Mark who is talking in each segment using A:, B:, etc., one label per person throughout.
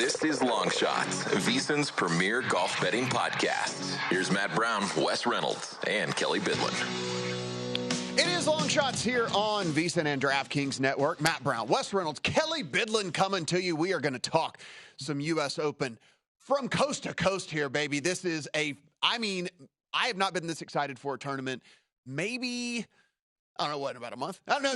A: This is Long Shots, VSiN's premier golf betting podcast. Here's Matt Brown, Wes Reynolds, and Kelley Bydlon.
B: It is Long Shots here on VSiN and DraftKings Network. Matt Brown, Wes Reynolds, Kelley Bydlon coming to you. We are going to talk some U.S. Open from coast to coast here, baby. This is I have not been this excited for a tournament. Maybe, I don't know, what, about a month? I don't know.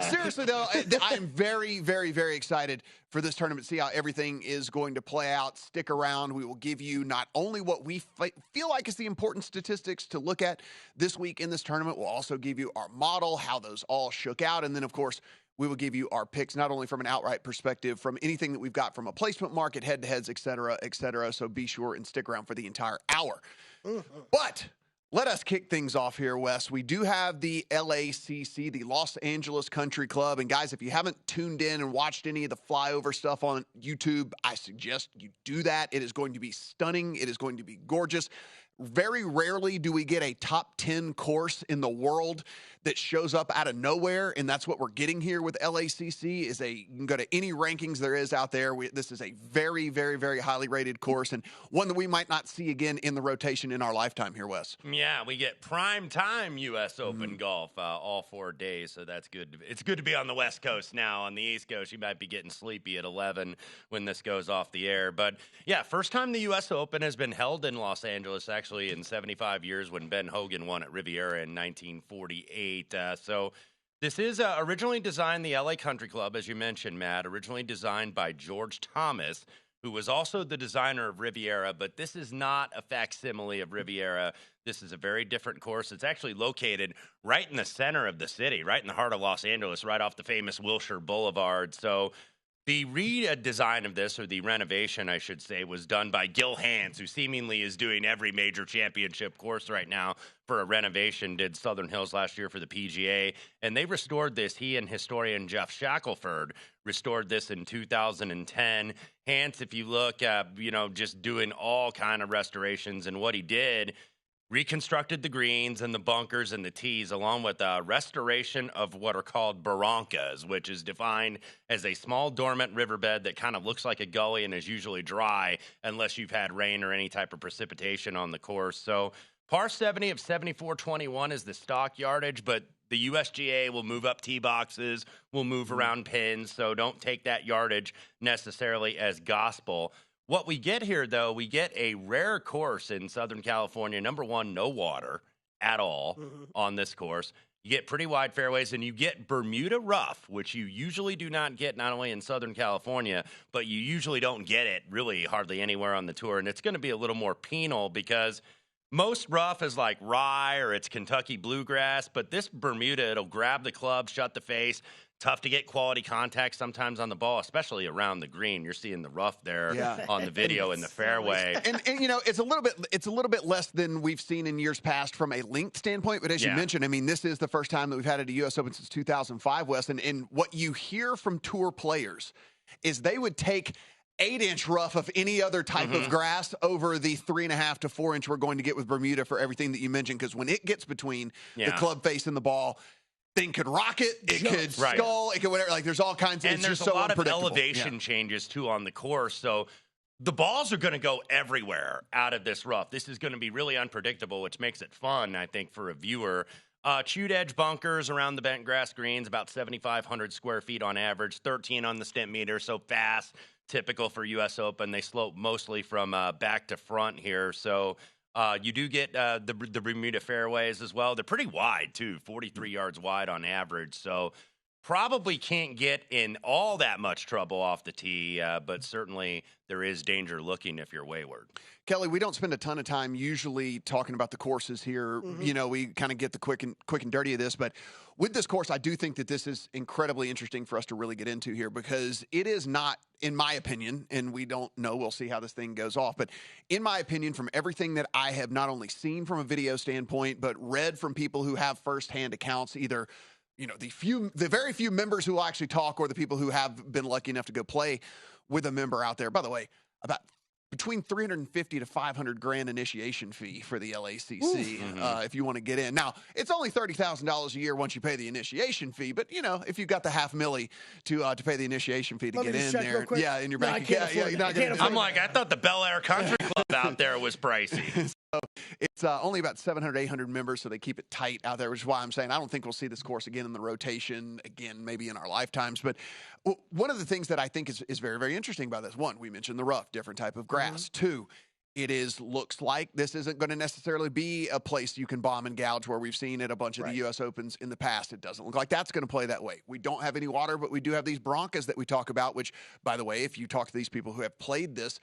B: Seriously, though, I am very, very, very excited for this tournament, see how everything is going to play out. Stick around. We will give you not only what we feel like is the important statistics to look at this week in this tournament, we'll also give you our model, how those all shook out, and then, of course, we will give you our picks, not only from an outright perspective, from anything that we've got from a placement market, head-to-heads, et cetera, et cetera. So be sure and stick around for the entire hour. But let us kick things off here, Wes. We do have the LACC, the Los Angeles Country Club. And, guys, if you haven't tuned in and watched any of the flyover stuff on YouTube, I suggest you do that. It is going to be stunning. It is going to be gorgeous. Very rarely do we get a top 10 course in the world that shows up out of nowhere, and that's what we're getting here with LACC. You can go to any rankings there is out there. This is a very, very, very highly rated course, and one that we might not see again in the rotation in our lifetime here, Wes.
C: Yeah, we get prime time U.S. Open golf all 4 days, so that's good. It's good to be on the West Coast now. On the East Coast, you might be getting sleepy at 11 when this goes off the air. But, yeah, first time the U.S. Open has been held in Los Angeles, actually, in 75 years when Ben Hogan won at Riviera in 1948. So this is originally designed, the LA Country Club, as you mentioned, Matt, originally designed by George Thomas, who was also the designer of Riviera, but this is not a facsimile of Riviera. This is a very different course. It's actually located right in the center of the city, right in the heart of Los Angeles, right off the famous Wilshire Boulevard. So the redesign of this, or the renovation, I should say, was done by Gil Hanse, who seemingly is doing every major championship course right now for a renovation. Did Southern Hills last year for the PGA, and they restored this. He and historian Jeff Shackelford restored this in 2010. Hanse, if you look, just doing all kind of restorations, and what he did, reconstructed the greens and the bunkers and the tees, along with a restoration of what are called barrancas, which is defined as a small dormant riverbed that kind of looks like a gully and is usually dry unless you've had rain or any type of precipitation on the course. So par 70 of 74.21 is the stock yardage, but the USGA will move up tee boxes, will move around pins, so don't take that yardage necessarily as gospel. What we get here, though, we get a rare course in Southern California. Number one, no water at all on this course. You get pretty wide fairways, and you get Bermuda rough, which you usually do not get not only in Southern California, but you usually don't get it really hardly anywhere on the tour. And it's going to be a little more penal because most rough is like rye or it's Kentucky bluegrass, but this Bermuda, it'll grab the club, shut the face. Tough to get quality contact sometimes on the ball, especially around the green. You're seeing the rough there on the video in the fairway.
B: And it's a little bit less than we've seen in years past from a length standpoint. But as you mentioned, I mean, this is the first time that we've had it at U.S. Open since 2005, Wes. And what you hear from tour players is they would take 8-inch rough of any other type of grass over the 3.5 to 4 inch we're going to get with Bermuda for everything that you mentioned. Because when it gets between the club face and the ball, thing could rocket, it could skull, it could whatever. Like, there's all kinds of,
C: and there's a lot of elevation changes too on the course. So the balls are going to go everywhere out of this rough. This is going to be really unpredictable, which makes it fun, I think, for a viewer. Chewed edge bunkers around the bent grass greens, about 7,500 square feet on average, 13 on the stent meter, so fast, typical for U.S. Open. They slope mostly from back to front here, so you do get the Bermuda fairways as well. They're pretty wide, too, 43 yards wide on average. So probably can't get in all that much trouble off the tee, but certainly there is danger looking if you're wayward.
B: Kelley, we don't spend a ton of time usually talking about the courses here. We kind of get the quick and dirty of this. But with this course, I do think that this is incredibly interesting for us to really get into here because it is not, in my opinion, and we don't know, we'll see how this thing goes off, but in my opinion, from everything that I have not only seen from a video standpoint, but read from people who have firsthand accounts, either the very few members who will actually talk or the people who have been lucky enough to go play with a member out there. By the way, about between $350 to $500,000 initiation fee for the LACC if you want to get in. Now, it's only $30,000 a year once you pay the initiation fee, but if you've got the $500,000 to pay the initiation fee to get in there, in your bank account, you're not going to.
C: I'm like, I thought the Bel Air Country Club out there was pricey.
B: So it's only about 700, 800 members, so they keep it tight out there, which is why I'm saying I don't think we'll see this course again in the rotation, again, maybe in our lifetimes. But one of the things that I think is very, very interesting about this, one, we mentioned the rough, different type of grass. Two, looks like this isn't going to necessarily be a place you can bomb and gouge where we've seen at a bunch of the U.S. Opens in the past. It doesn't look like that's going to play that way. We don't have any water, but we do have these Broncas that we talk about, which, by the way, if you talk to these people who have played this,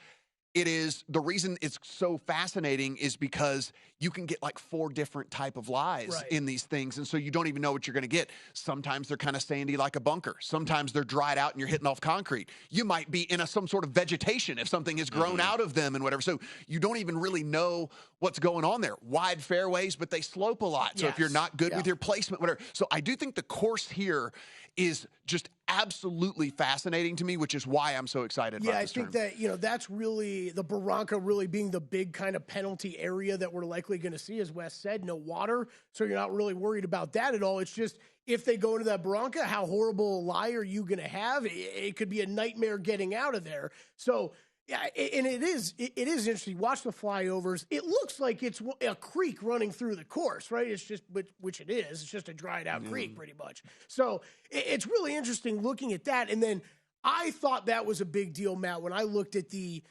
B: the reason it's so fascinating is because you can get like 4 different type of lies in these things. And so you don't even know what you're going to get. Sometimes they're kind of sandy like a bunker. Sometimes they're dried out and you're hitting off concrete. You might be in some sort of vegetation if something has grown out of them and whatever. So you don't even really know what's going on there. Wide fairways, but they slope a lot. So if you're not good with your placement, whatever. So I do think the course here is just absolutely fascinating to me, which is why I'm so excited about this tournament.
D: I think that, that's really the Barranca really being the big kind of penalty area that we're likely going to see, as Wes said, no water. So you're not really worried about that at all. It's just if they go into that Barranca, how horrible a lie are you going to have? It could be a nightmare getting out of there. So, yeah, and it is interesting. Watch the flyovers. It looks like it's a creek running through the course, right? It's just, which it is. It's just a dried out creek, pretty much. So it's really interesting looking at that. And then I thought that was a big deal, Matt, when I looked at the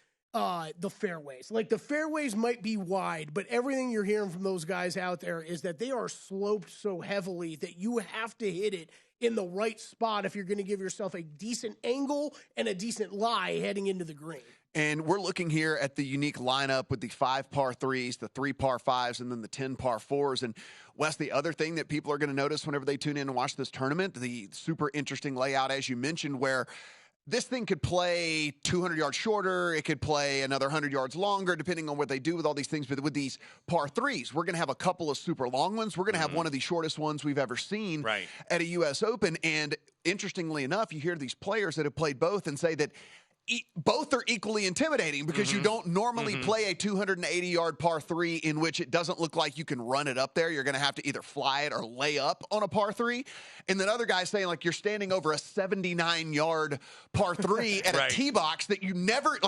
D: fairways. Like the fairways might be wide, but everything you're hearing from those guys out there is that they are sloped so heavily that you have to hit it in the right spot if you're going to give yourself a decent angle and a decent lie heading into the green.
B: And we're looking here at the unique lineup with the 5 par 3s, the 3 par 5s, and then the 10 par 4s. And Wes, the other thing that people are going to notice whenever they tune in and watch this tournament, the super interesting layout, as you mentioned, where this thing could play 200 yards shorter. It could play another 100 yards longer, depending on what they do with all these things. But with these par 3s, we're going to have a couple of super long ones. We're going to have one of the shortest ones we've ever seen at a U.S. Open. And interestingly enough, you hear these players that have played both and say that both are equally intimidating because you don't normally play a 280-yard par 3 in which it doesn't look like you can run it up there. You're going to have to either fly it or lay up on a par 3. And then other guys saying, like, you're standing over a 79-yard par 3 at a tee box that you never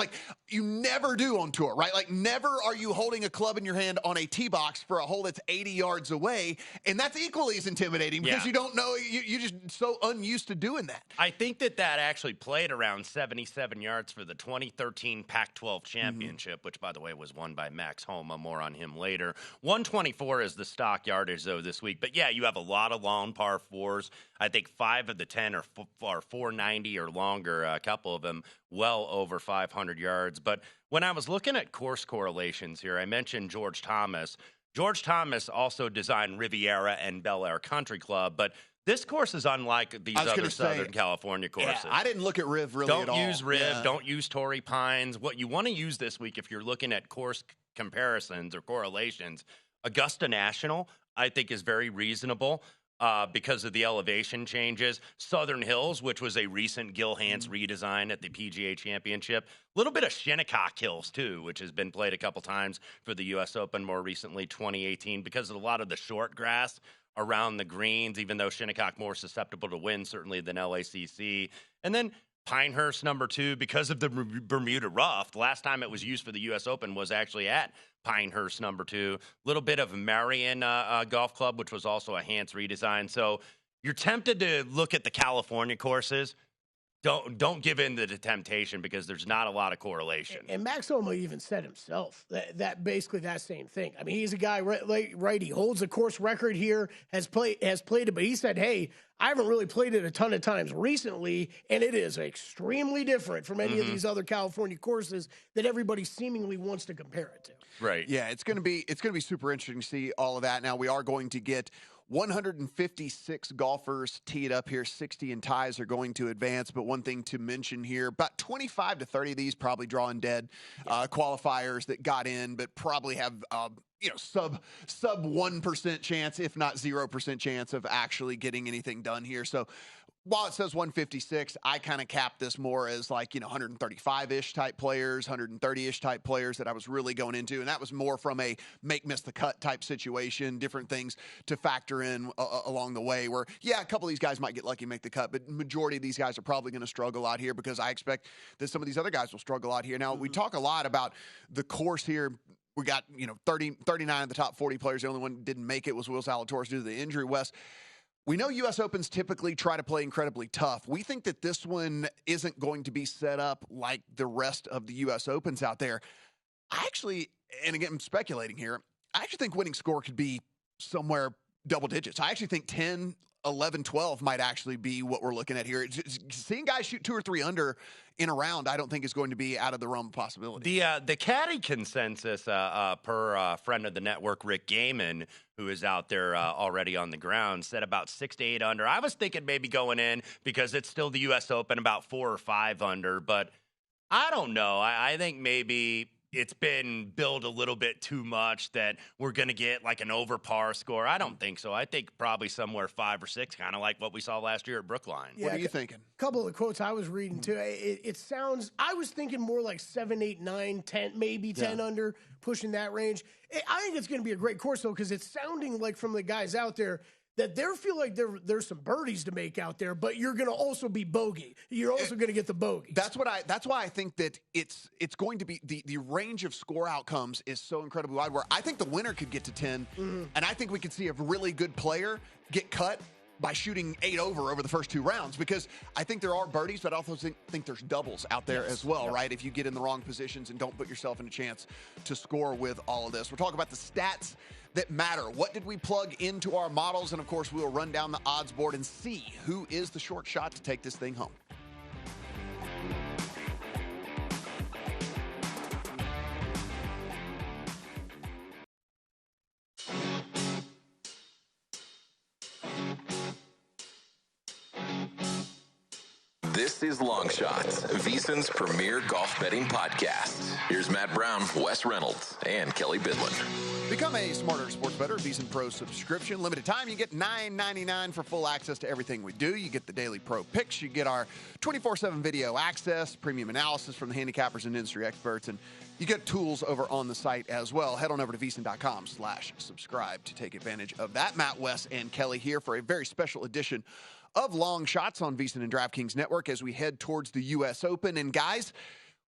B: do on tour, right? Like, never are you holding a club in your hand on a tee box for a hole that's 80 yards away. And that's equally as intimidating because you don't know, you're just so unused to doing that.
C: I think that actually played around 77 yards for the 2013 Pac-12 championship, which, by the way, was won by Max Homa. More on him later. 124 is the stock yardage, though, this week. But, yeah, you have a lot of long par 4s. I think 5 of the 10 are 490 or longer, a couple of them well over 500 yards. But when I was looking at course correlations here, I mentioned George Thomas. George Thomas also designed Riviera and Bel Air Country Club, but this course is unlike these other Southern California courses.
B: Yeah, I didn't look at Riv really at all.
C: Don't use Riv. Don't use Torrey Pines. What you want to use this week if you're looking at course comparisons or correlations, Augusta National, I think, is very reasonable because of the elevation changes. Southern Hills, which was a recent Gil Hanse redesign at the PGA Championship. A little bit of Shinnecock Hills, too, which has been played a couple times for the U.S. Open, more recently 2018, because of a lot of the short grass around the greens, even though Shinnecock more susceptible to wind, certainly, than LACC. And then Pinehurst, number 2, because of the Bermuda rough. The last time it was used for the U.S. Open was actually at Pinehurst, number 2. A little bit of Marion Golf Club, which was also a Hanse redesign. So you're tempted to look at the California courses. Don't give in to the temptation because there's not a lot of correlation.
D: And Max Homa even said himself that basically that same thing. I mean, he's a guy, right? He holds a course record here, has played it, but he said, hey, I haven't really played it a ton of times recently, and it is extremely different from any of these other California courses that everybody seemingly wants to compare it to.
C: Right.
B: Yeah, it's going to be super interesting to see all of that. Now, we are going to get 156 golfers teed up here. 60 in ties are going to advance. But one thing to mention here, about 25 to 30 of these probably drawing dead qualifiers that got in, but probably have sub 1% chance, if not 0% chance of actually getting anything done here. So while it says 156, I kind of capped this more as like, 135-ish type players, 130-ish type players that I was really going into. And that was more from a miss the cut type situation, different things to factor in along the way where, yeah, a couple of these guys might get lucky and make the cut, but majority of these guys are probably going to struggle out here because I expect that some of these other guys will struggle out here. Now, we talk a lot about the course here. We got, 39 of the top 40 players. The only one that didn't make it was Will Zalatoris due to the injury. Wes, we know U.S. Opens typically try to play incredibly tough. We think that this one isn't going to be set up like the rest of the U.S. Opens out there. I actually, and again, I'm speculating here, I actually think winning score could be somewhere double digits. I actually think 10, 11, 12 might actually be what we're looking at here. Seeing guys shoot 2 or 3 under in a round, I don't think is going to be out of the realm of possibility.
C: The caddy consensus per friend of the network, Rick Gaiman, who is out there already on the ground, said about 6 to 8 under. I was thinking maybe going in because it's still the U.S. Open about 4 or 5 under, but I don't know. I think maybe it's been billed a little bit too much that we're going to get like an over par score. I don't think so. I think probably somewhere 5 or 6, kind of like what we saw last year at Brookline.
B: Yeah, what are you thinking?
D: A couple of the quotes I was reading too. It sounds, I was thinking more like 7, 8, 9, 10, maybe 10 under, pushing that range. I think it's going to be a great course though, because it's sounding like from the guys out there that they feel like there's some birdies to make out there, but you're going to also be bogey. You're also going to get the bogey.
B: That's why I think that it's going to be the range of score outcomes is so incredibly wide. Where I think the winner could get to 10, and I think we could see a really good player get cut by shooting 8 over the first 2 rounds, because I think there are birdies, but I also think there's doubles out there as well, right? If you get in the wrong positions and don't put yourself in a chance to score with all of this. We're talking about the stats that matter. What did we plug into our models? And of course, we'll run down the odds board and see who is the short shot to take this thing home.
A: This is Long Shots, VSiN's premier golf betting podcast. Here's Matt Brown, Wes Reynolds, and Kelley Bydlon.
B: Become a smarter sports bettor. VSiN Pro subscription. Limited time. You get $9.99 for full access to everything we do. You get the daily pro picks. You get our 24/7 video access, premium analysis from the handicappers and industry experts, and you get tools over on the site as well. Head on over to VSiN.com/subscribe to take advantage of that. Matt, Wes, and Kelley here for a very special edition of Long Shots on VSiN and DraftKings Network as we head towards the U.S. Open. And guys,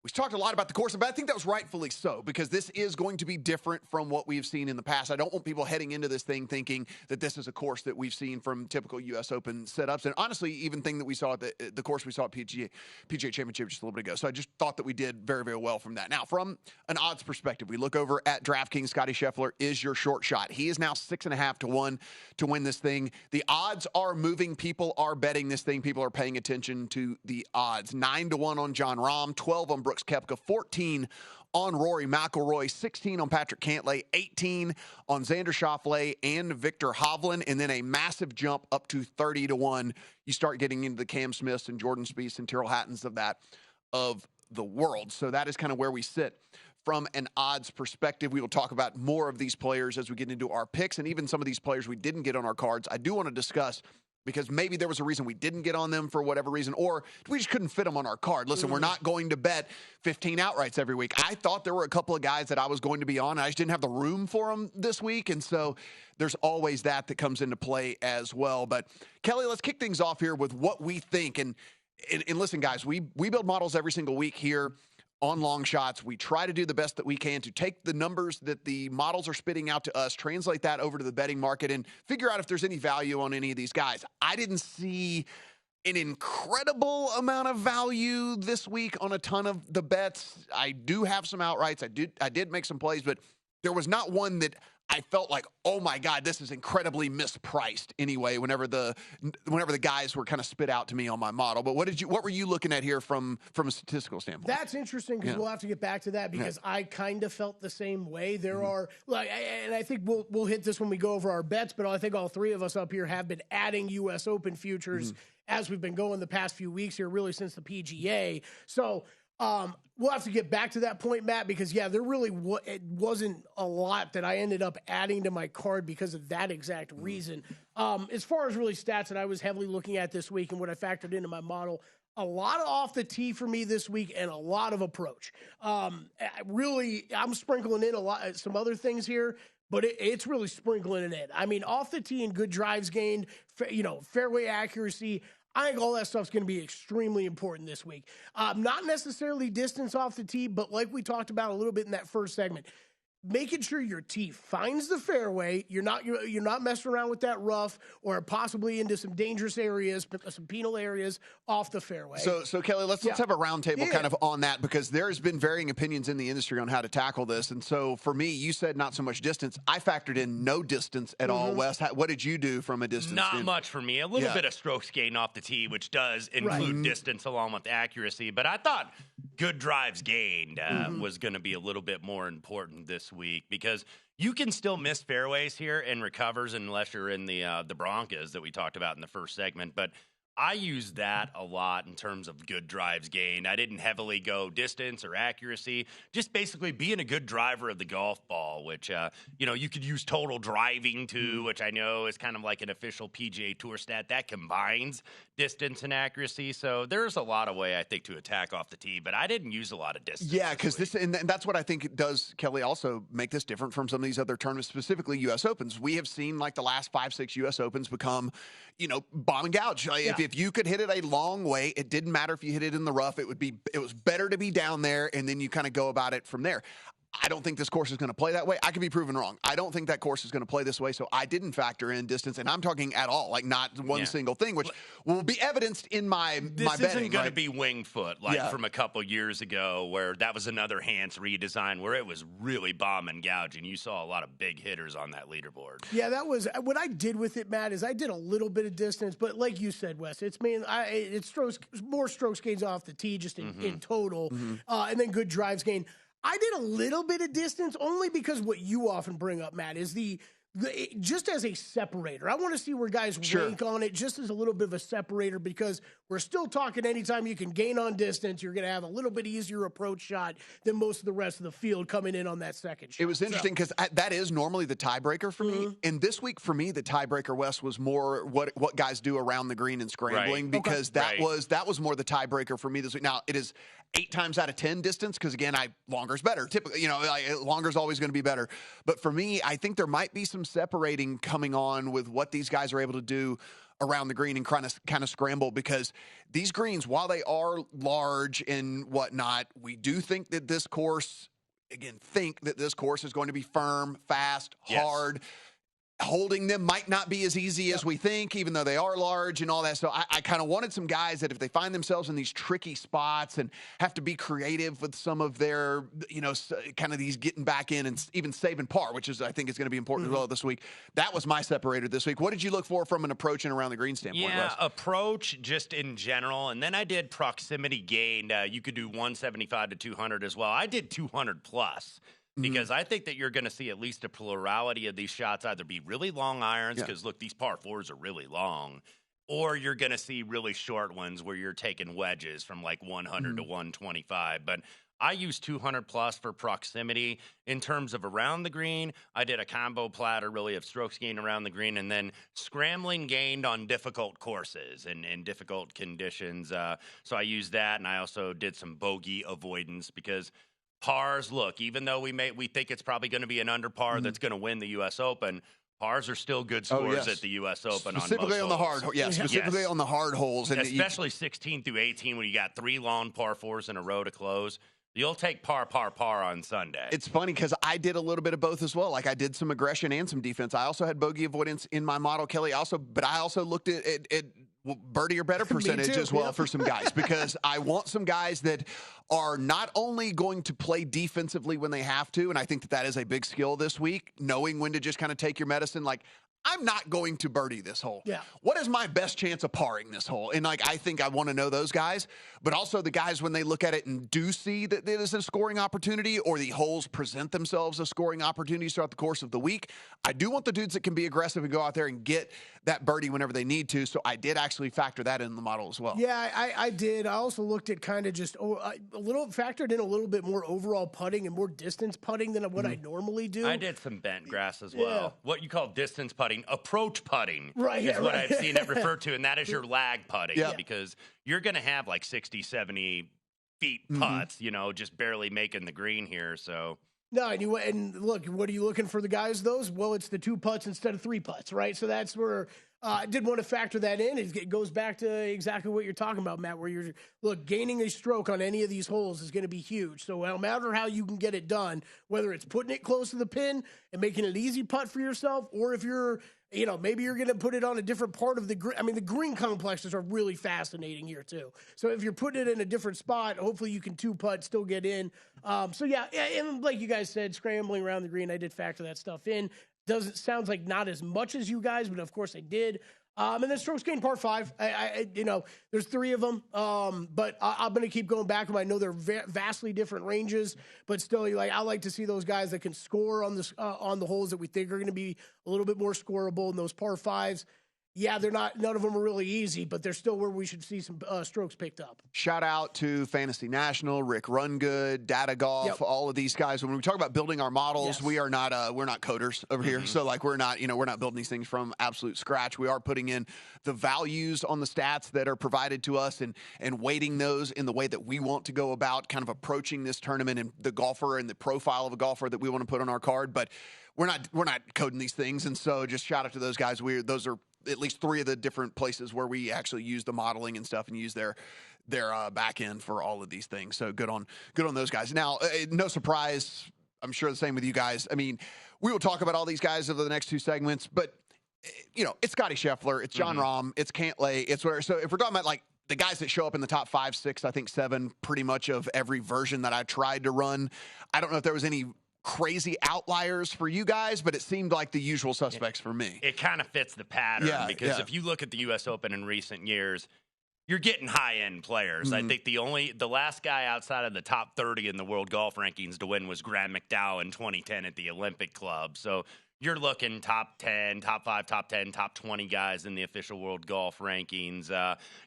B: we talked a lot about the course, but I think that was rightfully so, because this is going to be different from what we've seen in the past. I don't want people heading into this thing thinking that this is a course that we've seen from typical U.S. Open setups. And honestly, even thing that we saw at the course we saw at PGA Championship just a little bit ago. So I just thought that we did very, very well from that. Now, from an odds perspective, we look over at DraftKings. Scotty Scheffler is your short shot. He is now 6.5 to 1 to win this thing. The odds are moving. People are betting this thing. People are paying attention to the odds. 9 to 1 on Jon Rahm, 12 on Brooks Koepka, 14 on Rory McIlroy, 16 on Patrick Cantlay, 18 on Xander Schauffele and Victor Hovland, and then a massive jump up to 30 to 1. You start getting into the Cam Smiths and Jordan Spieth and Tyrrell Hattons of the world. So that is kind of where we sit from an odds perspective. We will talk about more of these players as we get into our picks, and even some of these players we didn't get on our cards. I do want to discuss, because maybe there was a reason we didn't get on them for whatever reason, or we just couldn't fit them on our card. Listen, we're not going to bet 15 outrights every week. I thought there were a couple of guys that I was going to be on. I just didn't have the room for them this week, and so there's always that comes into play as well. But, Kelley, let's kick things off here with what we think. And listen, guys, we build models every single week here on Long Shots. We try to do the best that we can to take the numbers that the models are spitting out to us, translate that over to the betting market, and figure out if there's any value on any of these guys. I didn't see an incredible amount of value this week on a ton of the bets. I do have some outrights. I did make some plays, but there was not one that I felt like, oh my God, this is incredibly mispriced anyway, whenever the guys were kind of spit out to me on my model. But what were you looking at here from a statistical standpoint?
D: That's interesting, because we'll have to get back to that, because I kind of felt the same way. There are, and I think we'll hit this when we go over our bets, but I think all three of us up here have been adding U.S. Open futures as we've been going the past few weeks here, really since the PGA. So We'll have to get back to that point, Matt, because, yeah, there really it wasn't a lot that I ended up adding to my card because of that exact reason. As far as really stats that I was heavily looking at this week and what I factored into my model, a lot of off the tee for me this week and a lot of approach. Really, I'm sprinkling in some other things here, but it's really sprinkling it in. I mean, off the tee and good drives gained, fairway accuracy. I think all that stuff's going to be extremely important this week. Not necessarily distance off the tee, but like we talked about a little bit in that first segment, making sure your tee finds the fairway. You're not messing around with that rough or possibly into some dangerous areas, some penal areas off the fairway.
B: So Kelley, let's have a roundtable kind of on that, because there's been varying opinions in the industry on how to tackle this. And so for me, you said not so much distance. I factored in no distance at all. Wes, what did you do from a distance?
C: Not much for me. A little bit of strokes gained off the tee, which does include distance along with accuracy. But I thought good drives gained was going to be a little bit more important this week, because you can still miss fairways here and recovers unless you're in the Broncos that we talked about in the first segment. But I use that a lot in terms of good drives gained. I didn't heavily go distance or accuracy, just basically being a good driver of the golf ball, which, you could use total driving too, which I know is kind of like an official PGA Tour stat that combines distance and accuracy. So there's a lot of way, I think, to attack off the tee, but I didn't use a lot of distance.
B: Yeah, because that's what I think it does, Kelley, also make this different from some of these other tournaments, specifically U.S. Opens. We have seen like the last 5-6 U.S. Opens become, bomb and gouge. If you could hit it a long way, it didn't matter if you hit it in the rough. It was better to be down there, and then you kind of go about it from there. I don't think this course is going to play that way. I could be proven wrong. I don't think that course is going to play this way, so I didn't factor in distance, and I'm talking at all, like not one single thing, which will be evidenced in my betting.
C: This isn't going to be winged foot from a couple years ago, where that was another Hans redesign where it was really bomb and gouging. You saw a lot of big hitters on that leaderboard.
D: Yeah, that was what I did with it, Matt, is I did a little bit of distance, but like you said, Wes, it's more strokes gains off the tee just in total, and then good drives gained. I did a little bit of distance only because what you often bring up, Matt, is just as a separator. I want to see where guys rank on it just as a little bit of a separator, because we're still talking anytime you can gain on distance, you're going to have a little bit easier approach shot than most of the rest of the field coming in on that second shot.
B: It was interesting because that is normally the tiebreaker for me. And this week for me, the tiebreaker, Wes, was more what guys do around the green and scrambling, because that was more the tiebreaker for me this week. Now, it is 8 times out of 10 distance, because again, longer's better. Typically, longer's always going to be better. But for me, I think there might be some separating coming on with what these guys are able to do around the green and kind of scramble, because these greens, while they are large and whatnot, we do think that this course is going to be firm, fast, hard. Holding them might not be as easy as we think, even though they are large and all that. So I kind of wanted some guys that if they find themselves in these tricky spots and have to be creative with some of their, kind of these getting back in and even saving par, which I think is going to be important as well this week. That was my separator this week. What did you look for from an approach and around the green standpoint?
C: Yeah,
B: Wes?
C: approach just in general. And then I did proximity gained. You could do 175 to 200 as well. I did 200 plus. Because I think that you're going to see at least a plurality of these shots either be really long irons, because, look, these par fours are really long, or you're going to see really short ones where you're taking wedges from like 100 to 125. But I use 200 plus for proximity. In terms of around the green, I did a combo platter really of strokes gained around the green and then scrambling gained on difficult courses and difficult conditions. So I used that, and I also did some bogey avoidance, because pars, look, even though we think it's probably going to be an under par that's going to win the U.S. Open, pars are still good scores at the U.S. Open.
B: Specifically on the hard, specifically on the hard holes, and
C: especially 16 through 18 when you got 3 long par fours in a row to close. You'll take par on Sunday.
B: It's funny because I did a little bit of both as well. Like I did some aggression and some defense. I also had bogey avoidance in my model, Kelley. But I also looked at birdie or better percentage as well for some guys, because I want some guys that are not only going to play defensively when they have to, and I think that is a big skill this week, knowing when to just kind of take your medicine. Like I'm not going to birdie this hole.
D: Yeah.
B: What is my best chance of parring this hole? And I think I want to know those guys, but also the guys when they look at it and do see that it is a scoring opportunity or the holes present themselves as scoring opportunities throughout the course of the week. I do want the dudes that can be aggressive and go out there and get that birdie whenever they need to. So I did actually factor that in the model as well.
D: Yeah, I did. I also looked at kind of just factored in a little bit more overall putting and more distance putting than what I normally do.
C: I did some bent grass as well. Yeah. What you call distance putting, approach putting
D: right,
C: is what I've seen it referred to, and that is your lag putting because you're going to have like 60, 70 feet putts, just barely making the green here. So
D: no, and look, what are you looking for the guys? Those? Well, it's the 2 putts instead of 3 putts, right? So that's where I did want to factor that in. It goes back to exactly what you're talking about, Matt, where gaining a stroke on any of these holes is going to be huge. So no matter how you can get it done, whether it's putting it close to the pin and making an easy putt for yourself, or if you're maybe you're going to put it on a different part of the green. I mean, the green complexes are really fascinating here, too. So if you're putting it in a different spot, hopefully you can 2-putt, still get in. And like you guys said, scrambling around the green, I did factor that stuff in. Sounds like not as much as you guys, but of course I did. And then strokes gained par 5. There's 3 of them. But I'm going to keep going back to them. I know they're vastly different ranges, but still, I like to see those guys that can score on the holes that we think are going to be a little bit more scoreable in those par 5s. Yeah, none of them are really easy, but they're still where we should see some strokes picked up.
B: Shout out to Fantasy National, Rick Rungood, Data Golf, all of these guys. When we talk about building our models, we are not we're not coders over here. So we're not building these things from absolute scratch. We are putting in the values on the stats that are provided to us and weighting those in the way that we want to go about kind of approaching this tournament and the golfer and the profile of a golfer that we want to put on our card. But we're not coding these things, and so just shout out to those guys. Those are at least 3 of the different places where we actually use the modeling and stuff and use their back end for all of these things. So good on those guys. Now, no surprise, I'm sure the same with you guys. I mean, we will talk about all these guys over the next 2 segments, but it's Scotty Scheffler, it's Jon Rahm, it's Cantlay, it's where. So if we're talking about like the guys that show up in the top 5, 6, I think 7, pretty much of every version that I tried to run, I don't know if there was any crazy outliers for you guys, but it seemed like the usual suspects for me.
C: It kind of fits the pattern because if you look at the U.S. Open in recent years, you're getting high-end players. I think the last guy outside of the top 30 in the world golf rankings to win was Graham McDowell in 2010 at the Olympic Club. So you're looking top 10, top 5, top 10, top 20 guys in the official world golf rankings,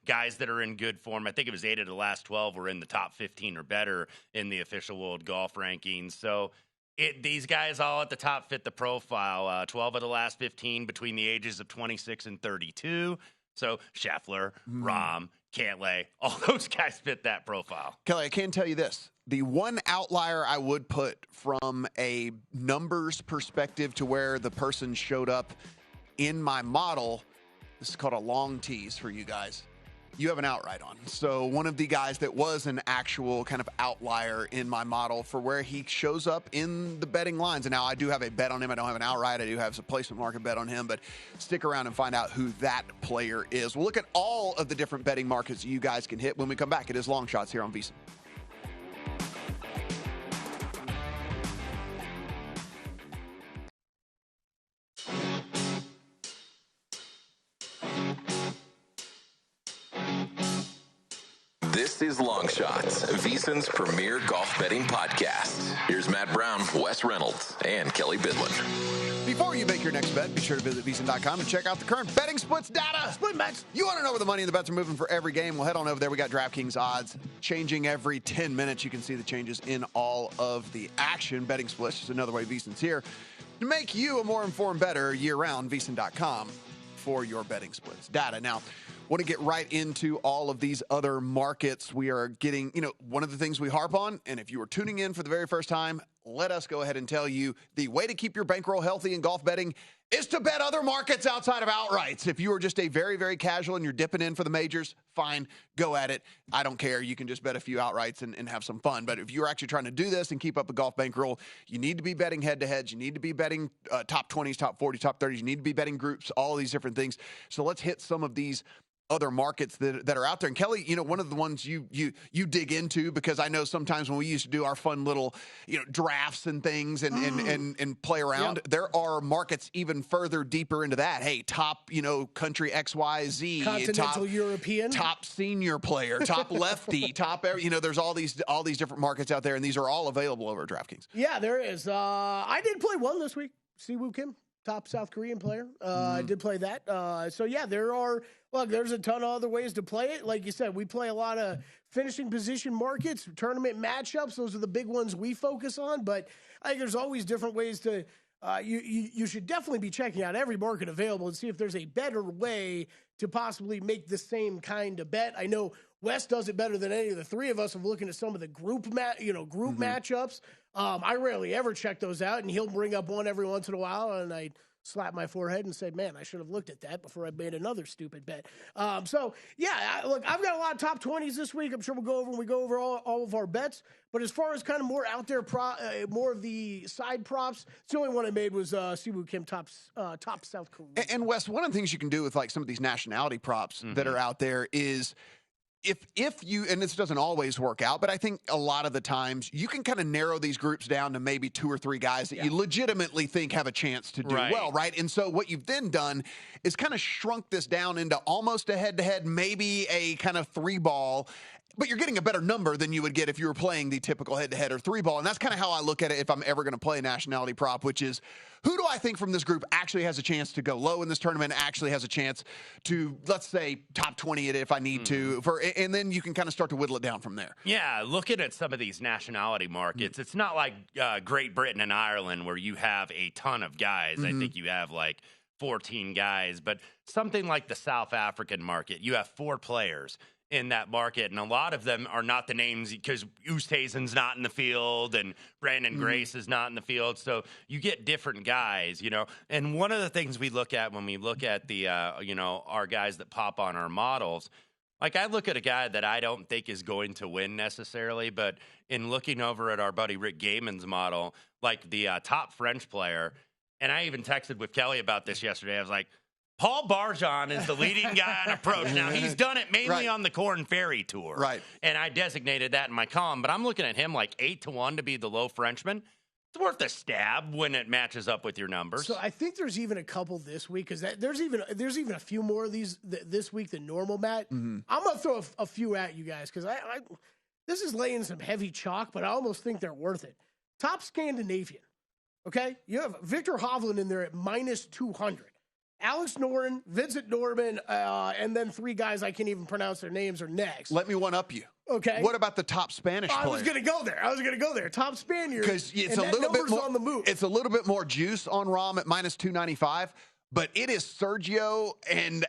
C: guys that are in good form. I think it was 8 of the last 12 were in the top 15 or better in the official world golf rankings. So these guys all at the top fit the profile. 12 of the last 15 between the ages of 26 and 32. So Scheffler, Rahm, Cantlay, all those guys fit that profile.
B: Kelley, I can tell you this. The one outlier I would put from a numbers perspective to where the person showed up in my model, this is called a long tease for you guys. You have an outright on. So one of the guys that was an actual kind of outlier in my model for where he shows up in the betting lines. And now I do have a bet on him. I don't have an outright. I do have some placement market bet on him, but stick around and find out who that player is. We'll look at all of the different betting markets you guys can hit when we come back. It is Long Shots here on VSiN.
A: This is Long Shots, VSiN's premier golf betting podcast. Here's Matt Brown, Wes Reynolds, and Kelley Bydlon.
B: Before you make your next bet, be sure to visit VSiN.com and check out the current betting splits data.
D: Split bets.
B: You want to know where the money and the bets are moving for every game? Well, head on over there. We got DraftKings odds changing every 10 minutes. You can see the changes in all of the action. Betting splits, just another way VSiN's here to make you a more informed bettor year-round. VSiN.com for your betting splits data. Now, want to get right into all of these other markets. We are getting, one of the things we harp on, and if you are tuning in for the very first time, let us go ahead and tell you the way to keep your bankroll healthy in golf betting is to bet other markets outside of outrights. If you are just a very, very casual and you're dipping in for the majors, fine, go at it. I don't care. You can just bet a few outrights and have some fun. But if you're actually trying to do this and keep up a golf bankroll, you need to be betting head-to-heads. You need to be betting top 20s, top 40s, top 30s. You need to be betting groups, all of these different things. So let's hit some of these other markets that are out there. And Kelley, one of the ones you dig into, because I know sometimes when we used to do our fun little, drafts and things and play around, there are markets even further deeper into that. Hey, top, country XYZ,
D: continental European,
B: top senior player, top lefty, top, there's all these different markets out there, and these are all available over at DraftKings.
D: Yeah, there is. I did play one this week. Siwoo Kim, top South Korean player. I did play that. So, yeah, there's a ton of other ways to play it. Like you said, we play a lot of finishing position markets, tournament matchups. Those are the big ones we focus on. But I think there's always different ways to you should definitely be checking out every market available and see if there's a better way to possibly make the same kind of bet. I know Wes does it better than any of the three of us of looking at some of the group matchups. I rarely ever check those out, and he'll bring up one every once in a while, and I slap my forehead and say, man, I should have looked at that before I made another stupid bet. So, yeah, look, I've got a lot of top 20s this week. I'm sure we'll go over all of our bets. But as far as kind of more out there, more of the side props, the only one I made was Siwoo Kim, top South Korea.
B: And Wes, one of the things you can do with like some of these nationality props that are out there is if you, and this doesn't always work out, but I think a lot of the times you can kind of narrow these groups down to maybe 2 or 3 guys that you legitimately think have a chance to do well, right? And so what you've then done is kind of shrunk this down into almost a head-to-head, maybe a kind of 3-ball, but you're getting a better number than you would get if you were playing the typical head-to-head or 3-ball. And that's kind of how I look at it if I'm ever going to play a nationality prop, which is, who do I think from this group actually has a chance to go low in this tournament, actually has a chance to, let's say, top 20 it if I need to, and then you can kind of start to whittle it down from there.
C: Yeah, looking at some of these nationality markets, it's not like Great Britain and Ireland where you have a ton of guys. I think you have like 14 guys, but something like the South African market, you have 4 players in that market, and a lot of them are not the names because Oosthuizen's not in the field and Brandon Grace is not in the field, so you get different guys, And one of the things we look at when we look at the, our guys that pop on our models, like I look at a guy that I don't think is going to win necessarily, but in looking over at our buddy Rick Gaiman's model, like the top French player, and I even texted with Kelley about this yesterday, I was like, Paul Barjon is the leading guy on approach. Now, he's done it mainly on the Corn Ferry Tour.
B: Right.
C: And I designated that in my column, but I'm looking at him like 8-1 to be the low Frenchman. It's worth a stab when it matches up with your numbers.
D: So I think there's even a couple this week because there's even a few more of these this week than normal, Matt. I'm going to throw a few at you guys because I this is laying some heavy chalk, but I almost think they're worth it. Top Scandinavian, okay? You have Victor Hovland in there at minus 200. Alex Noren, Vincent Norman, and then 3 guys I can't even pronounce their names are next.
B: Let me one-up you.
D: Okay.
B: What about the top Spanish player?
D: I was going to go there. Top Spaniard.
B: Because it's a little bit more
D: on the move.
B: It's a little bit more juice on Rom at minus 295. But it is Sergio and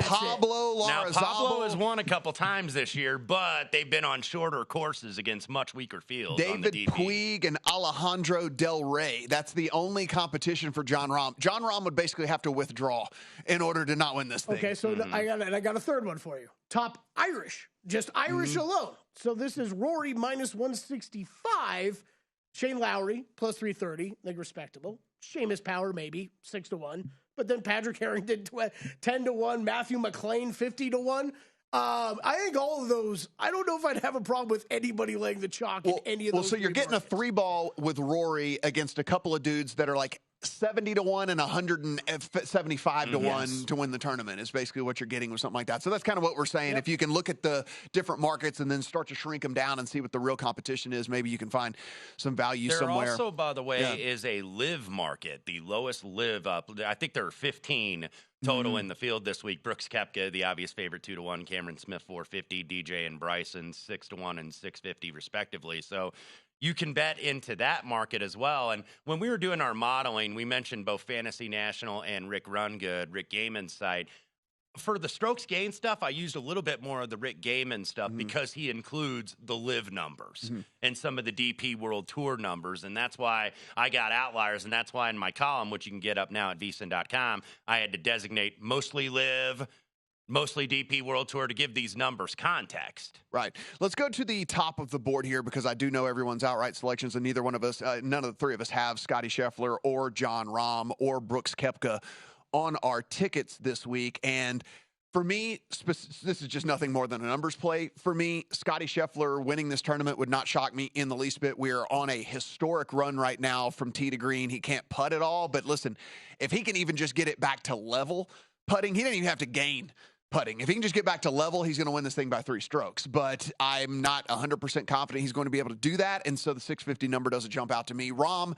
B: Pablo Larrazábal.
C: Now, Pablo has won a couple times this year, but they've been on shorter courses against much weaker fields.
B: David Puig and Alejandro Del Rey. That's the only competition for Jon Rahm. Jon Rahm would basically have to withdraw in order to not win this thing.
D: Okay, so I got a third one for you. Top Irish. Just Irish alone. So this is Rory minus 165. Shane Lowry plus 330. Like respectable. Seamus Power maybe 6-1. But then Patrick Harrington 10-1, Matthew McLean 50-1. I think all of those. I don't know if I'd have a problem with anybody laying the chalk in any of those.
B: Well, so you're getting a 3-ball with Rory against a couple of dudes that are like 70-1 and 175-1 to win the tournament is basically what you're getting with something like that. So that's kind of what we're saying. If you can look at the different markets and then start to shrink them down and see what the real competition is, maybe you can find some value somewhere.
C: There also, by the way, is a live market, the lowest live up. I think there are 15 total in the field this week. Brooks Koepka, the obvious favorite, 2-1. Cameron Smith, 450. DJ and Bryson, 6-1 and 650, respectively. So you can bet into that market as well. And when we were doing our modeling, we mentioned both Fantasy National and Rick Rungood, Rick Gaiman's site. For the strokes gain stuff, I used a little bit more of the Rick Gaiman stuff because he includes the live numbers and some of the DP World Tour numbers. And that's why I got outliers. And that's why in my column, which you can get up now at vsin.com, I had to designate mostly live, mostly DP World Tour to give these numbers context.
B: Right. Let's go to the top of the board here because I do know everyone's outright selections and neither one of us, none of the 3 of us have Scotty Scheffler or Jon Rahm or Brooks Koepka on our tickets this week. And For me, this is just nothing more than a numbers play. For me, Scotty Scheffler winning this tournament would not shock me in the least bit. We are on a historic run right now from tee to green. He can't putt at all, but listen, if he can even just get it back to level putting, he didn't even have to gain putting. If he can just get back to level, he's going to win this thing by 3 strokes. But I'm not 100% confident he's going to be able to do that, and so the 650 number doesn't jump out to me. Rahm,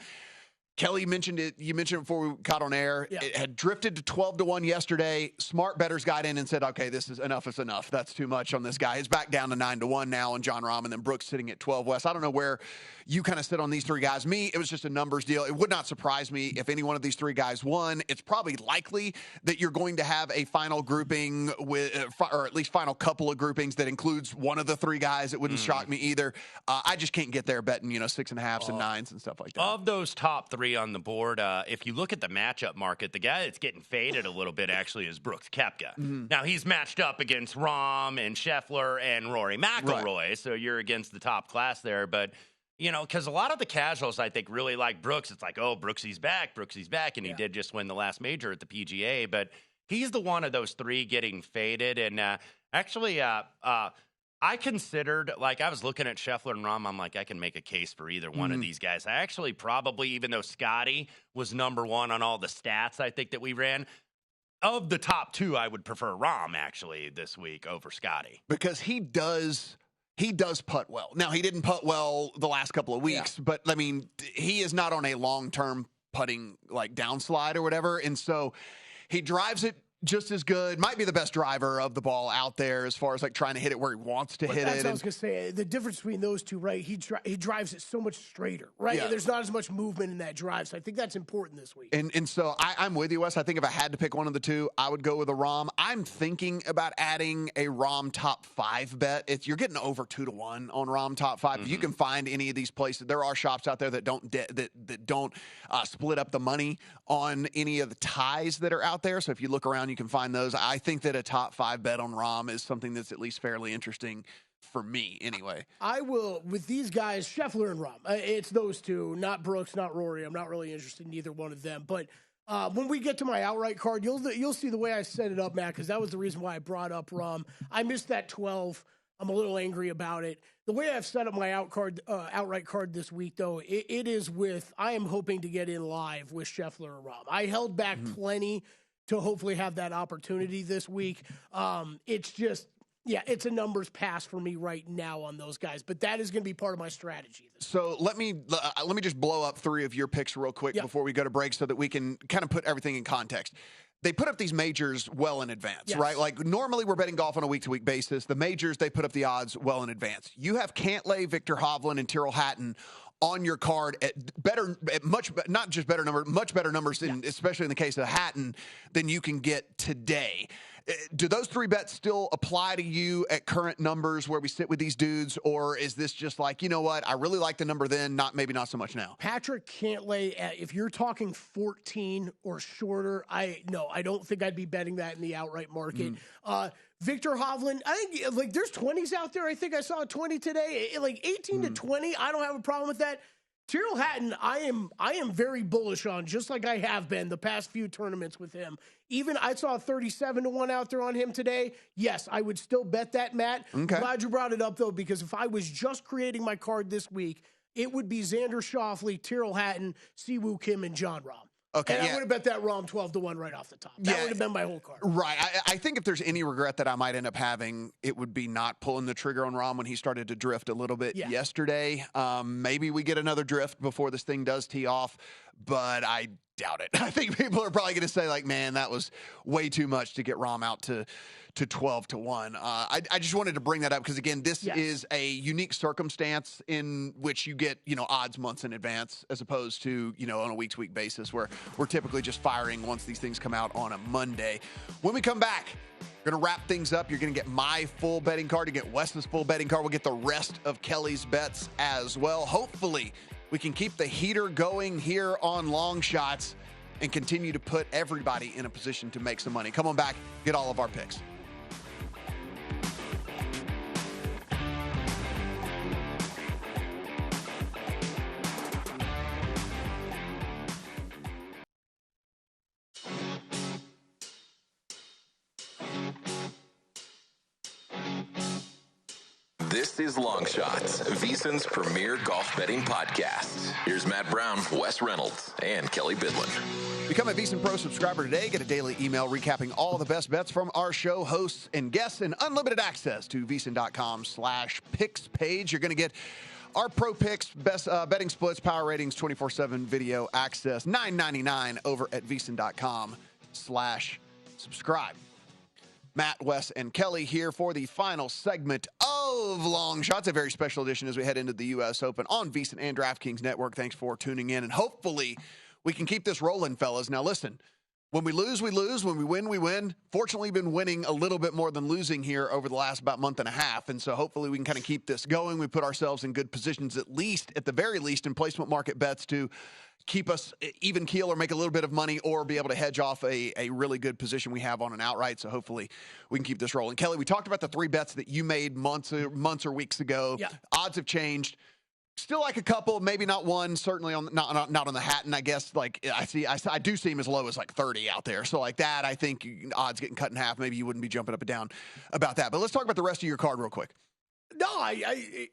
B: Kelley mentioned it. You mentioned it before we got on air. Yeah. It had drifted to 12-1 yesterday. Smart bettors got in and said, okay, this is enough is enough. That's too much on this guy. He's back down to 9-1 now on Jon Rahm, and then Brooks sitting at 12 West. I don't know where you kind of sit on these 3 guys. Me, it was just a numbers deal. It would not surprise me if any one of these 3 guys won. It's probably likely that you're going to have a final grouping with, or at least final couple of groupings that includes one of the 3 guys. It wouldn't shock me either. I just can't get there betting, 6.5s and 9s and stuff like that.
C: Of those top 3 on the board, if you look at the matchup market, the guy that's getting faded a little bit actually is Brooks Koepka. Mm-hmm. Now, he's matched up against Rahm and Scheffler and Rory McIlroy, so you're against the top class there. But, because a lot of the casuals, I think, really like Brooks. It's like, oh, Brooksy's back, and he did just win the last major at the PGA. But he's the one of those 3 getting faded. And actually, I considered, I was looking at Scheffler and Rahm. I'm like, I can make a case for either one of these guys. I actually probably, even though Scotty was number 1 on all the stats I think that we ran, of the top 2, I would prefer Rahm actually this week over Scotty.
B: Because he does putt well. Now, he didn't putt well the last couple of weeks, but, he is not on a long-term putting, downslide or whatever. And so he drives it just as good, might be the best driver of the ball out there as far as trying to hit it where he wants to hit it.
D: That's what I was going to say. The difference between those 2, right? He drives it so much straighter, right? Yeah. There's not as much movement in that drive, so I think that's important this week.
B: And so I'm with you, Wes. I think if I had to pick one of the 2, I would go with a Rahm. I'm thinking about adding a Rahm top 5 bet. You're getting over 2-1 on Rahm top 5. If you can find any of these places, there are shops out there that don't split up the money on any of the ties that are out there. So if you look around, you can find those. I think that a top 5 bet on Rahm is something that's at least fairly interesting for me anyway.
D: I will, with these guys, Scheffler and Rahm. It's those 2, not Brooks, not Rory. I'm not really interested in either one of them. But when we get to my outright card, you'll see the way I set it up, Matt, because that was the reason why I brought up Rahm. I missed that 12. I'm a little angry about it. The way I've set up my outright card this week, though, it is with, I am hoping to get in live with Scheffler and Rahm. I held back plenty to hopefully have that opportunity this week. It's just, it's a numbers pass for me right now on those guys, but that is going to be part of my strategy.
B: So let me just blow up 3 of your picks real quick before we go to break so that we can kind of put everything in context. They put up these majors well in advance, right? Normally we're betting golf on a week-to-week basis. The majors, they put up the odds well in advance. You have Cantlay, Victor Hovland, and Tyrrell Hatton on your card at much better numbers, especially in the case of Hatton, than you can get today. Do those 3 bets still apply to you at current numbers where we sit with these dudes, or is this just you know what, I really like the number then, maybe not so much now?
D: Patrick Cantlay, if you're talking 14 or shorter, I don't think I'd be betting that in the outright market. Victor Hovland, I think there's 20s out there. I think I saw a 20 today. 18 to 20, I don't have a problem with that. Tyrrell Hatton, I am very bullish on, just like I have been the past few tournaments with him. Even I saw a 37-1 out there on him today. Yes, I would still bet that, Matt. Okay. Glad you brought it up, though, because if I was just creating my card this week, it would be Xander Schauffele, Tyrrell Hatton, Siwoo Kim, and Jon Rahm. Okay, and I would have bet that Rahm 12-1 right off the top. That would have been my whole card.
B: Right. I think if there's any regret that I might end up having, it would be not pulling the trigger on Rahm when he started to drift a little bit yesterday. Maybe we get another drift before this thing does tee off, but I doubt it. I think people are probably going to say, man, that was way too much to get Rahm out to 12-1. I just wanted to bring that up because, again, this is a unique circumstance in which you get, odds months in advance as opposed to, on a week-to-week basis where we're typically just firing once these things come out on a Monday. When we come back, we're going to wrap things up. You're going to get my full betting card. You get Wes's full betting card. We'll get the rest of Kelley's bets as well. Hopefully, we can keep the heater going here on Long Shots and continue to put everybody in a position to make some money. Come on back, get all of our picks.
A: This is Long Shots, VSiN's premier golf betting podcast. Here's Matt Brown, Wes Reynolds, and Kelley Bydlon.
B: Become a VSiN Pro subscriber today. Get a daily email recapping all the best bets from our show, hosts, and guests, and unlimited access to VSiN.com/picks page. You're going to get our pro picks, best betting splits, power ratings, 24/7 video access, $9.99 over at VSiN.com/subscribe. Matt, Wes, and Kelley here for the final segment of Long Shots, a very special edition as we head into the U.S. Open on VSiN and DraftKings Network. Thanks for tuning in, and hopefully we can keep this rolling, fellas. Now, listen, when we lose, we lose. When we win, we win. Fortunately, we've been winning a little bit more than losing here over the last about month and a half, and so hopefully we can kind of keep this going. We put ourselves in good positions, at the very least, in placement market bets to keep us even keel or make a little bit of money or be able to hedge off a really good position we have on an outright. So hopefully we can keep this rolling. Kelley, we talked about the three bets that you made months or weeks ago. Yeah. Odds have changed. Still like a couple, maybe not one, certainly on not on the Hatton. I guess like I do see him as low as like 30 out there. So like that, I think odds getting cut in half. Maybe you wouldn't be jumping up and down about that. But let's talk about the rest of your card real quick.
D: No,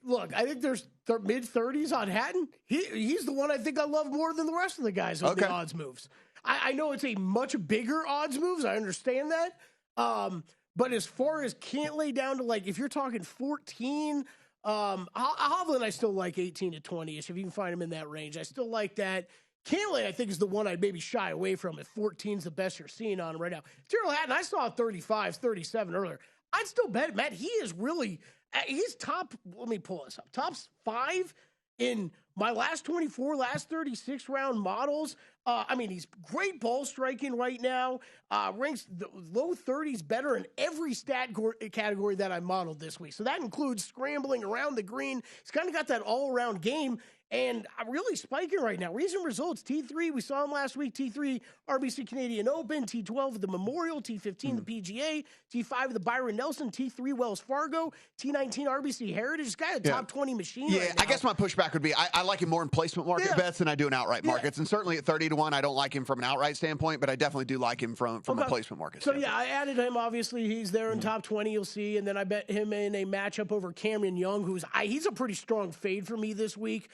D: look, I think there's mid-30s on Hatton. He's the one I think I love more than the rest of the guys on the odds moves. I know it's a much bigger odds moves. I understand that. But as far as can't lay down to, like, if you're talking 14, Hovland I still like 18 to 20-ish. If you can find him in that range, I still like that. Cantlay, I think, is the one I'd maybe shy away from if 14's the best you're seeing on him right now. Tyrrell Hatton, I saw 35, 37 earlier. I'd still bet, Matt, he is really – he's top, let me pull this up, top 5 in my last 24, last 36 round models. I mean, he's great ball striking right now, ranks the low 30s better in every stat category that I modeled this week. So that includes scrambling around the green. He's kind of got that all-around game. And I'm really spiking right now. Recent results, T3, we saw him last week, T3, RBC Canadian Open, T12 at the Memorial, T15 the PGA, T5 the Byron Nelson, T3 Wells Fargo, T19 RBC Heritage. This guy a top 20 machine right now.
B: I guess my pushback would be I like him more in placement market bets than I do in outright markets. And certainly at 30 to 1, I don't like him from an outright standpoint, but I definitely do like him from a placement market standpoint.
D: I added him. Obviously, he's there in top 20, you'll see. And then I bet him in a matchup over Cameron Young, he's a pretty strong fade for me this week.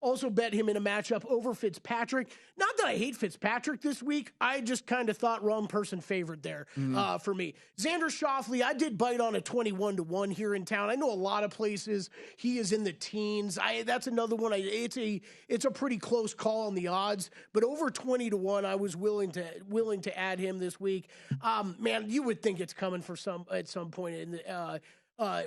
D: Also bet him in a matchup over Fitzpatrick. Not that I hate Fitzpatrick this week. I just kind of thought wrong person favored there for me. Xander Schauffele, I did bite on a 21 to 1 here in town. I know a lot of places he is in the teens. That's another one. It's a pretty close call on the odds, but over 20 to 1, I was willing to add him this week. Man, you would think it's coming at some point in the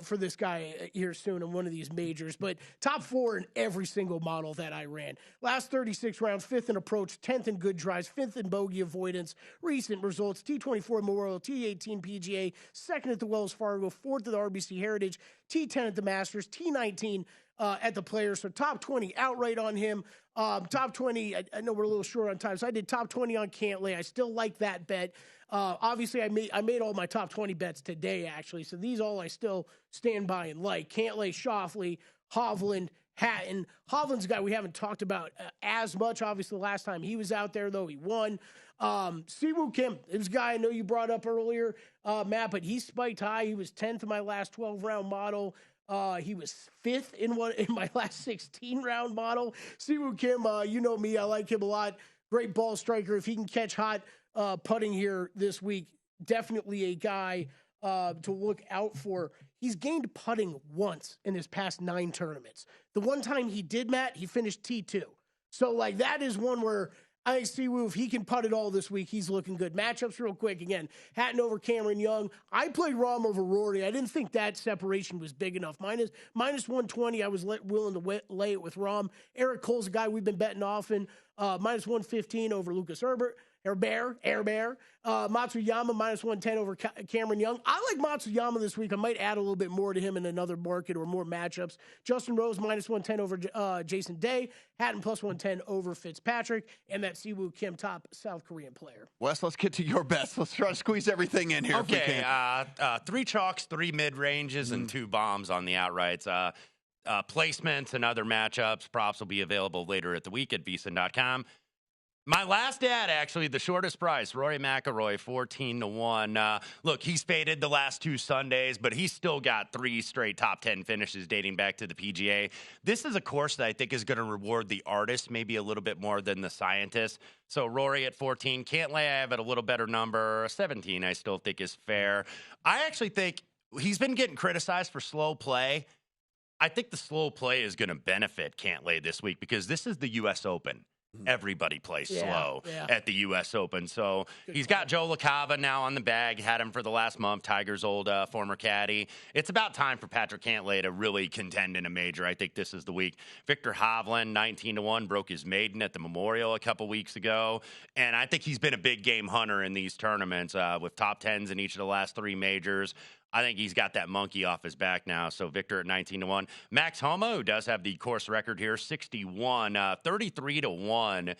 D: for this guy here soon in one of these majors, but top 4 in every single model that I ran. Last 36 rounds, 5th in approach, 10th in good drives, 5th in bogey avoidance. Recent results, T24 Memorial, T18 PGA, 2nd at the Wells Fargo, 4th at the RBC Heritage, T10 at the Masters, T19 at the Players. So top 20 outright on him. Top 20, I know we're a little short on time, so I did top 20 on Cantlay. I still like that bet. Obviously, I made all my top 20 bets today, actually. So these all I still stand by and like. Cantlay, Schauffele, Hovland, Hatton. Hovland's a guy we haven't talked about as much. Obviously, the last time he was out there, though, he won. Siwoo Kim, this guy I know you brought up earlier, Matt, but he spiked high. He was 10th in my last 12-round model. He was 5th in my last 16-round model. Siwoo Kim, you know me, I like him a lot. Great ball striker. If he can catch hot putting here this week, definitely a guy to look out for. He's gained putting once in his past 9 tournaments. The one time he did, Matt, he finished T2. So, like, that is one where I think Siwoo, if he can putt it all this week, he's looking good. Matchups real quick. Again, Hatton over Cameron Young. I played Rahm over Rory. I didn't think that separation was big enough. Minus 120, I was willing to lay it with Rahm. Eric Cole's a guy we've been betting often. Minus 115 over Lucas Herbert. Air Bear. Matsuyama, minus 110 over Cameron Young. I like Matsuyama this week. I might add a little bit more to him in another market or more matchups. Justin Rose, minus 110 over Jason Day. Hatton, plus 110 over Fitzpatrick. And that Siwoo Kim, top South Korean player.
B: Wes, let's get to your best. Let's try to squeeze everything in here if we can.
C: 3 chalks, 3 mid-ranges, and 2 bombs on the outrights. Placements and other matchups, props will be available later at the week at VSiN.com. My last ad, actually, the shortest price, Rory McIlroy, 14-1. Look, he's faded the last 2 Sundays, but he's still got 3 straight top 10 finishes dating back to the PGA. This is a course that I think is going to reward the artist maybe a little bit more than the scientist. So Rory at 14, Cantlay, I have at a little better number. 17, I still think is fair. I actually think he's been getting criticized for slow play. I think the slow play is going to benefit Cantlay this week because this is the U.S. Open. Everybody plays slow at the U.S. Open. So he's got Joe LaCava now on the bag, had him for the last month, Tiger's old former caddy. It's about time for Patrick Cantlay to really contend in a major. I think this is the week. Victor Hovland, 19-1, broke his maiden at the Memorial a couple weeks ago. And I think he's been a big game hunter in these tournaments with top 10s in each of the last 3 majors. I think he's got that monkey off his back now. So Victor at 19-1. Max Homa, who does have the course record here, 61, 33-1.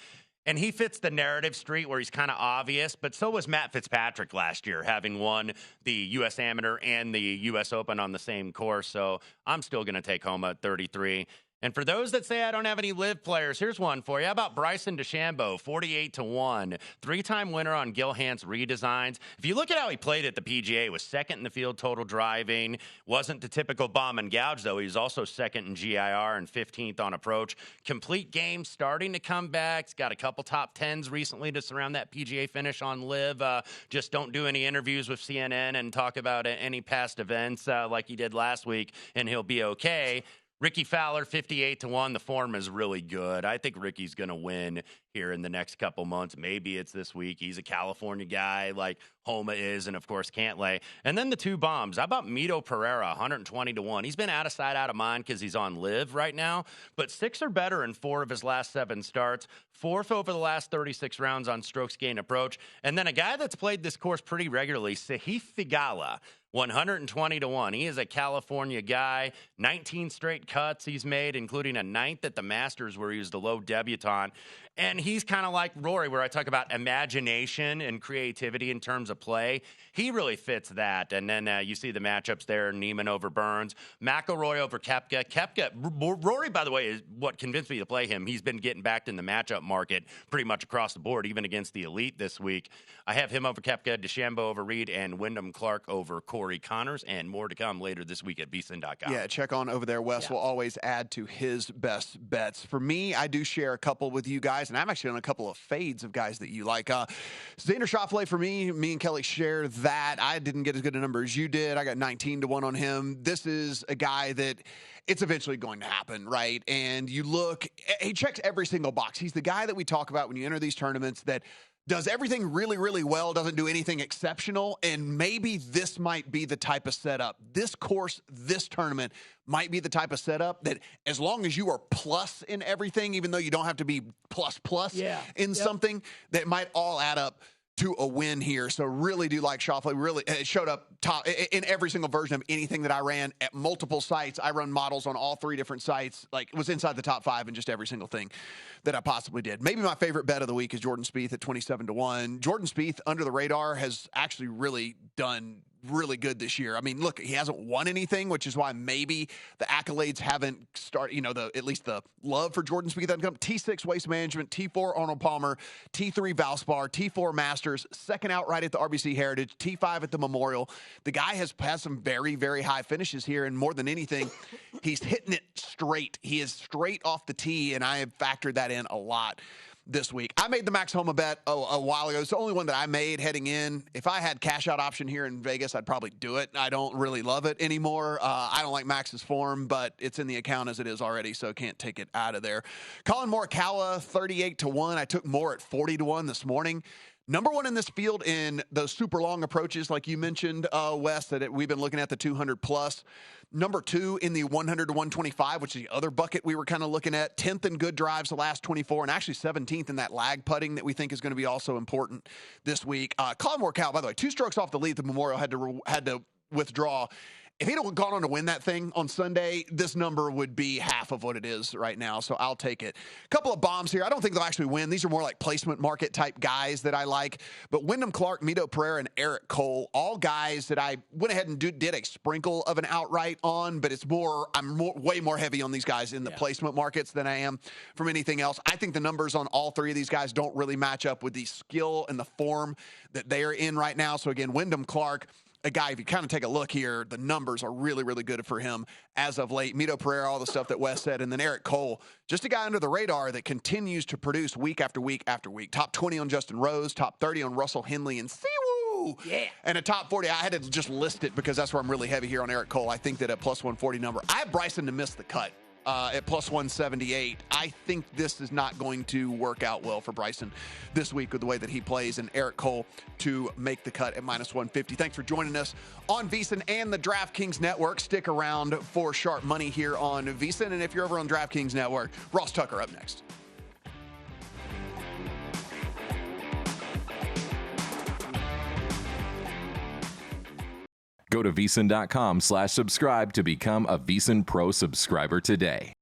C: And he fits the narrative street where he's kind of obvious, but so was Matt Fitzpatrick last year, having won the U.S. Amateur and the U.S. Open on the same course. So I'm still going to take Homa at 33. And for those that say I don't have any live players, here's one for you. How about Bryson DeChambeau, 48-1, 3-time winner on Gil Hanse redesigns. If you look at how he played at the PGA, was second in the field total driving, wasn't the typical bomb and gouge, though. He was also second in GIR and 15th on approach. Complete game, starting to come back. He's got a couple top 10s recently to surround that PGA finish on live. Just don't do any interviews with CNN and talk about any past events like he did last week, and he'll be okay. Ricky Fowler, 58-1. The form is really good. I think Ricky's going to win here in the next couple months. Maybe it's this week. He's a California guy like Homa is, and, of course, Cantlay. And then the 2 bombs. How about Mito Pereira, 120-1? He's been out of sight, out of mind because he's on live right now, but 6 or better in 4 of his last 7 starts, 4th over the last 36 rounds on strokes gained approach. And then a guy that's played this course pretty regularly, Sahith Theegala, 120-1. He is a California guy. 19 straight cuts he's made, including a 9th at the Masters where he was the low debutante. And he's kind of like Rory, where I talk about imagination and creativity in terms of play. He really fits that. And then you see the matchups there, Neiman over Burns, McIlroy over Koepka. Rory, by the way, is what convinced me to play him. He's been getting back in the matchup market pretty much across the board, even against the elite this week. I have him over Koepka, DeChambeau over Reed, and Wyndham Clark over Corey Connors, and more to come later this week at vsin.com.
B: Yeah, check on over there. Wes will always add to his best bets. For me, I do share a couple with you guys, and I'm actually on a couple of fades of guys that you like. Xander Schauffele for me and Kelly share that. I didn't get as good a number as you did. I got 19-1 on him. This is a guy that it's eventually going to happen, right? And you look, he checks every single box. He's the guy that we talk about when you enter these tournaments that does everything really, really well, doesn't do anything exceptional, and maybe this might be the type of setup. This course, this tournament might be the type of setup that as long as you are plus in everything, even though you don't have to be plus in something, that might all add up to a win here. So really do like Schauffele. Really showed up top in every single version of anything that I ran at multiple sites. I run models on all 3 different sites, like was inside the top 5 in just every single thing that I possibly did. Maybe my favorite bet of the week is Jordan Spieth at 27-1. Jordan Spieth under the radar has actually really done really good this year. I mean, look, he hasn't won anything, which is why maybe the accolades haven't started, at least the love for Jordan Spieth hasn't come. T6 Waste Management, T4 Arnold Palmer, T3 Valspar, T4 Masters, second outright at the RBC Heritage, T5 at the Memorial. The guy has some very, very high finishes here, and more than anything, he's hitting it straight. He is straight off the tee, and I have factored that in a lot this week. I made the Max Homa bet a while ago. It's the only one that I made heading in. If I had cash out option here in Vegas, I'd probably do it. I don't really love it anymore. I don't like Max's form, but it's in the account as it is already, so can't take it out of there. Colin Morikawa, 38-1. I took Moore at 40-1 this morning. Number 1 in this field in those super long approaches, like you mentioned, Wes, that we've been looking at the 200 plus. Number 2 in the 100 to 125, which is the other bucket we were kind of looking at. 10th in good drives the last 24, and actually 17th in that lag putting that we think is going to be also important this week. Colin Morikawa, by the way, 2 strokes off the lead. The Memorial had to withdraw. if he'd have gone on to win that thing on Sunday, this number would be half of what it is right now. So I'll take it. A couple of bombs here. I don't think they'll actually win. These are more like placement market type guys that I like. But Wyndham Clark, Mito Pereira, and Eric Cole, all guys that I went ahead and did a sprinkle of an outright on, but it's more, way more heavy on these guys in the placement markets than I am from anything else. I think the numbers on all three of these guys don't really match up with the skill and the form that they are in right now. So again, Wyndham Clark, a guy, if you kind of take a look here, the numbers are really, really good for him as of late. Mito Pereira, all the stuff that Wes said. And then Eric Cole, just a guy under the radar that continues to produce week after week after week. Top 20 on Justin Rose, top 30 on Russell Henley and Siwoo. Yeah. And a top 40. I had to just list it because that's where I'm really heavy here on Eric Cole. I think that at plus 140 number, I have Bryson to miss the cut. At plus 178. I think this is not going to work out well for Bryson this week with the way that he plays, and Eric Cole to make the cut at minus 150. Thanks for joining us on VSiN and the DraftKings Network. Stick around for sharp money here on VSiN, and if you're over on DraftKings Network, Ross Tucker up next.
A: Go to VSiN.com/subscribe to become a VSiN Pro subscriber today.